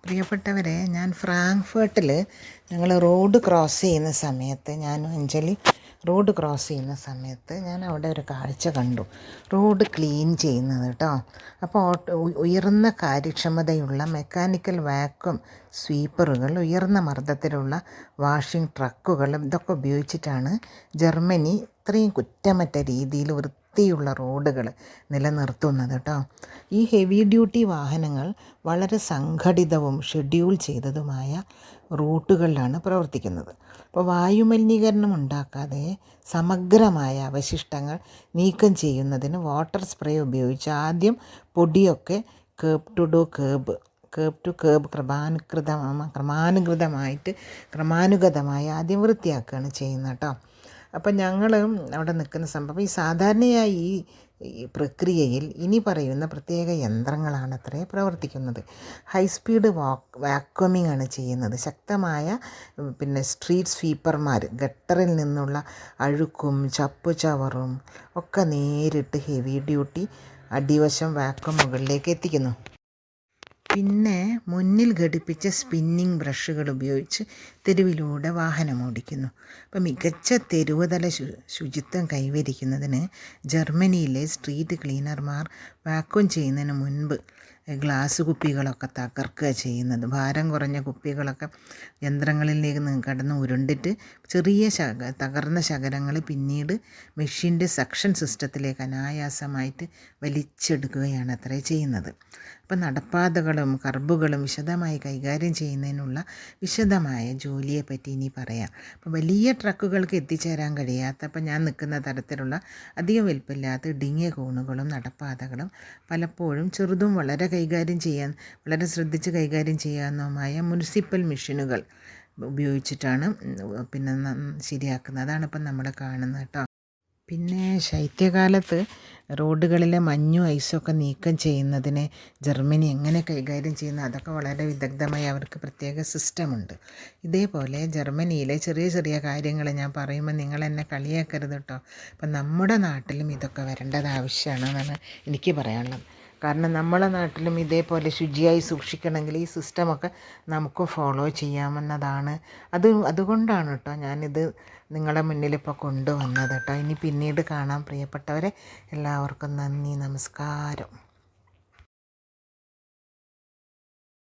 പ്രിയപ്പെട്ടവരെ, ഞാൻ ഫ്രാങ്ക്ഫർട്ടിൽ ഞങ്ങൾ റോഡ് ക്രോസ് ചെയ്യുന്ന സമയത്ത് ഞാനും അഞ്ജലി റോഡ് ക്രോസ് ചെയ്യുന്ന സമയത്ത് ഞാൻ അവിടെ ഒരു കാഴ്ച കണ്ടു. റോഡ് ക്ലീൻ ചെയ്യുന്നത് കേട്ടോ. അപ്പോൾ ഉയർന്ന കാര്യക്ഷമതയുള്ള മെക്കാനിക്കൽ വാക്വം സ്വീപ്പറുകൾ, ഉയർന്ന മർദ്ദത്തിലുള്ള വാഷിംഗ് ട്രക്കുകൾ ഇതൊക്കെ ഉപയോഗിച്ചിട്ടാണ് ജർമ്മനി ഇത്രയും കുറ്റമറ്റ രീതിയിൽ വൃത്തിയുള്ള റോഡുകൾ നിലനിർത്തുന്നത് കേട്ടോ. ഈ ഹെവി ഡ്യൂട്ടി വാഹനങ്ങൾ വളരെ സംഘടിതവും ഷെഡ്യൂൾ ചെയ്തതുമായ റൂട്ടുകളിലാണ് പ്രവർത്തിക്കുന്നത്. അപ്പോൾ വായുമലിനീകരണം ഉണ്ടാക്കാതെ സമഗ്രമായ അവശിഷ്ടങ്ങൾ നീക്കം ചെയ്യുന്നതിന് വാട്ടർ സ്പ്രേ ഉപയോഗിച്ച് ആദ്യം പൊടിയൊക്കെ കേബ് ടു കേബ് ക്രമാനുഗതമായി ആദ്യം വൃത്തിയാക്കുകയാണ് ചെയ്യുന്നത് കേട്ടോ. അപ്പം ഞങ്ങൾ അവിടെ നിൽക്കുന്ന സംഭവം ഈ സാധാരണയായി ഈ പ്രക്രിയയിൽ ഇനി പറയുന്ന പ്രത്യേക യന്ത്രങ്ങളാണത്രേ പ്രവർത്തിക്കുന്നത്. ഹൈസ്പീഡ് വാക്വമിംഗ് ആണ് ചെയ്യുന്നത്. ശക്തമായ സ്ട്രീറ്റ് സ്വീപ്പർമാർ ഗട്ടറിൽ നിന്നുള്ള അഴുക്കും ചപ്പുചവറും ഒക്കെ നേരിട്ട് ഹെവി ഡ്യൂട്ടി അടിവശം വാക്വം മുകളിലേക്ക് എത്തിക്കുന്നു. പിന്നെ മുന്നിൽ ഘടിപ്പിച്ച സ്പിന്നിങ് ബ്രഷുകൾ ഉപയോഗിച്ച് തെരുവിലൂടെ വാഹനം ഓടിക്കുന്നു. അപ്പോൾ മികച്ച തെരുവുതല ശുചിത്വം കൈവരിക്കുന്നതിന് ജർമ്മനിയിലെ സ്ട്രീറ്റ് ക്ലീനർമാർ വാക്വം ചെയ്യുന്നതിന് മുൻപ് ഗ്ലാസ് കുപ്പികളൊക്കെ തകർക്കുക ചെയ്യുന്നത്. ഭാരം കുറഞ്ഞ കുപ്പികളൊക്കെ യന്ത്രങ്ങളിലേക്ക് കടന്ന് ഉരുണ്ടിട്ട് ചെറിയ തകർന്ന ശകലങ്ങൾ പിന്നീട് മെഷീൻ്റെ സക്ഷൻ സിസ്റ്റത്തിലേക്ക് അനായാസമായിട്ട് വലിച്ചെടുക്കുകയാണ് അത്രേ ചെയ്യുന്നത്. അപ്പം നടപ്പാതകളും കർബുകളും വിശദമായി കൈകാര്യം ചെയ്യുന്നതിനുള്ള വിശദമായ ജോലിയെപ്പറ്റി ഇനി പറയാം. അപ്പോൾ വലിയ ട്രക്കുകൾക്ക് എത്തിച്ചേരാൻ കഴിയാത്ത, അപ്പം ഞാൻ നിൽക്കുന്ന തരത്തിലുള്ള അധികം വലിപ്പമില്ലാത്ത ഇടുങ്ങിയ കോണുകളും നടപ്പാതകളും പലപ്പോഴും ചെറുതും വളരെ ശ്രദ്ധിച്ച് കൈകാര്യം ചെയ്യാവുന്നതുമായ മുനിസിപ്പൽ മെഷീനുകൾ ഉപയോഗിച്ചിട്ടാണ് ശരിയാക്കുന്നത്. അതാണ് ഇപ്പം നമ്മൾ കാണുന്നത് കേട്ടോ. പിന്നെ ശൈത്യകാലത്ത് റോഡുകളിലെ മഞ്ഞും ഐസൊക്കെ നീക്കം ചെയ്യുന്നതിന് ജർമ്മനി എങ്ങനെ കൈകാര്യം ചെയ്യുന്നത്, അതൊക്കെ വളരെ വിദഗ്ധമായി അവർക്ക് പ്രത്യേക സിസ്റ്റമുണ്ട്. ഇതേപോലെ ജർമ്മനിയിലെ ചെറിയ ചെറിയ കാര്യങ്ങൾ ഞാൻ പറയുമ്പോൾ നിങ്ങൾ എന്നെ കളിയാക്കരുത് കേട്ടോ. അപ്പം നമ്മുടെ നാട്ടിലും ഇതൊക്കെ വരേണ്ടത് ആവശ്യമാണെന്നാണ് എനിക്ക് പറയാനുള്ളത്. കാരണം നമ്മളെ നാട്ടിലും ഇതേപോലെ ശുചിയായി സൂക്ഷിക്കണമെങ്കിൽ ഈ സിസ്റ്റമൊക്കെ നമുക്ക് ഫോളോ ചെയ്യാമെന്നതാണ്. അതുകൊണ്ടാണ് കേട്ടോ ഞാനിത് നിങ്ങളുടെ മുന്നിൽ ഇപ്പോൾ കൊണ്ടുവന്നത് കേട്ടോ. ഇനി പിന്നീട് കാണാം പ്രിയപ്പെട്ടവരെ. എല്ലാവർക്കും നന്ദി, നമസ്കാരം.